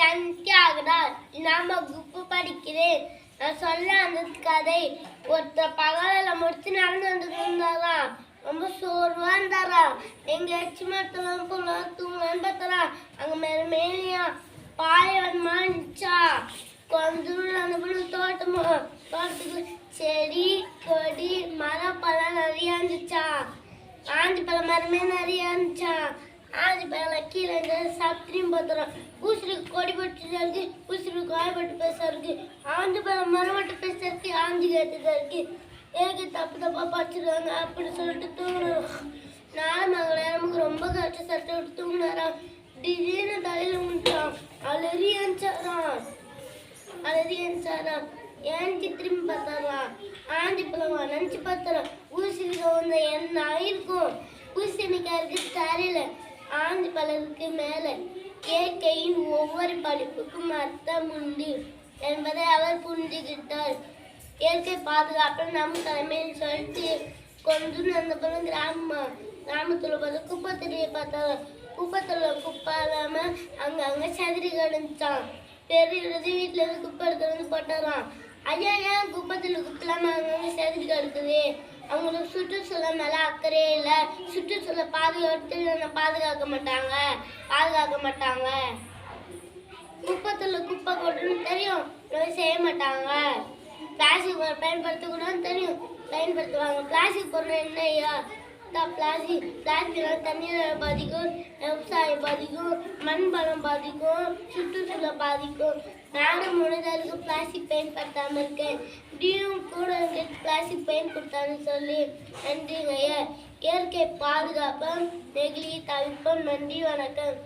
சந்தியாகடா நாம குப்பு படிக்கிறேன். நான் சொல்ல அந்த கதை. ஒருத்தர் பகலில் முடிச்சு நடந்து வந்துட்டு இருந்தாராம். ரொம்ப சோர்வா இருந்தாரா. எங்க எச்சிமத்தெல்லாம் போலாம் தூங்கலான்னு பார்த்தாரா. அங்க மேலியா பாலைவனமா இருந்துச்சா. கொஞ்சம் அந்த பொண்ணு தோட்டத்துக்கு செடி கொடி மரம் பழம் நிறைய இருந்துச்சா. ஆஞ்சி பழம் மரமே நிறைய இருந்துச்சா. ஆஞ்சி பழம் கீழே சாப்பிட்டையும் பார்த்துறோம். ஊசிருக்கு கொடி போட்டு இருக்கு, ஊசிருக்கு காய் போட்டு பேச இருக்கு. ஆஞ்சி பழம் மரம் போட்டு பேச இருக்கு, ஆஞ்சி கேட்டுதான் இருக்கு. ஏக்கு தப்பா படிச்சிருக்காங்க அப்படின்னு சொல்லிட்டு தூங்குறோம். நானும் மகள் நமக்கு ரொம்ப கஷ்ட சட்டை விட்டு தூங்கினாராம். திடீர்னு தலையில முடிச்சான். அலறி அனுச்சாராம். ஏன்ச்சு திரும்பி பார்த்தாராம். ஆஞ்சி பழமா நினைச்சு பார்த்தாராம். ஊசிக்கு வந்த என்ன ஆயிருக்கும். ஊசினிக்காருக்கு தரையில ஆஞ்சி பழத்துக்கு மேல இயற்கையின் ஒவ்வொரு படிப்புக்கும் அர்த்தம் உண்டு என்பதை அவர் புரிஞ்சுக்கிட்டார். இயற்கை பாதுகாப்பு நம்ம தலைமையில் சொல்லிட்டு கொஞ்சம் அந்த பழம் கிராமத்துல பார்த்து குப்பை தெரிய பார்த்தாங்க. குப்பைத்துல குப்பை இல்லாம அங்கங்க சதுரி கிடந்துச்சான். பெரிய வீட்டுல இருந்து குப்பை எடுத்து வந்து போட்டாராம். ஐயா ஏன் குப்பத்துல குப்பை இல்லாம அங்கங்க சதுரி கிடக்குது. அவங்களுக்கு சுற்றுச்சூழல் மேல அக்கறையே இல்லை. சுற்றுச்சூழல் பாதுகாக்க மாட்டாங்க. குப்பத்துல குப்பை கொட்டணும்னு தெரியும், செய்ய மாட்டாங்க. பிளாஸ்டிக் பயன்படுத்தக்கூடாதுன்னு தெரியும், பயன்படுத்துவாங்க. பிளாஸ்டிக் பொருள் என்ன ஐயா? பிளாஸ்டிக் தண்ணீரை பாதிக்கும், விவசாயம் பாதிக்கும், மண் வளம் பாதிக்கும், சுற்றுச்சூழல் பாதிக்கும். நானும் முடிஞ்சதுக்கு பிளாஸ்டிக் பயன்படுத்தாம இருக்கேன். இப்படியும் கூட பிளாஸ்டிக் பயன்படுத்தான்னு சொல்லி நன்றிங்க ஐயா. இயற்கை பாதுகாப்போம், நெகிழி தவிர்ப்போம். நன்றி, வணக்கம்.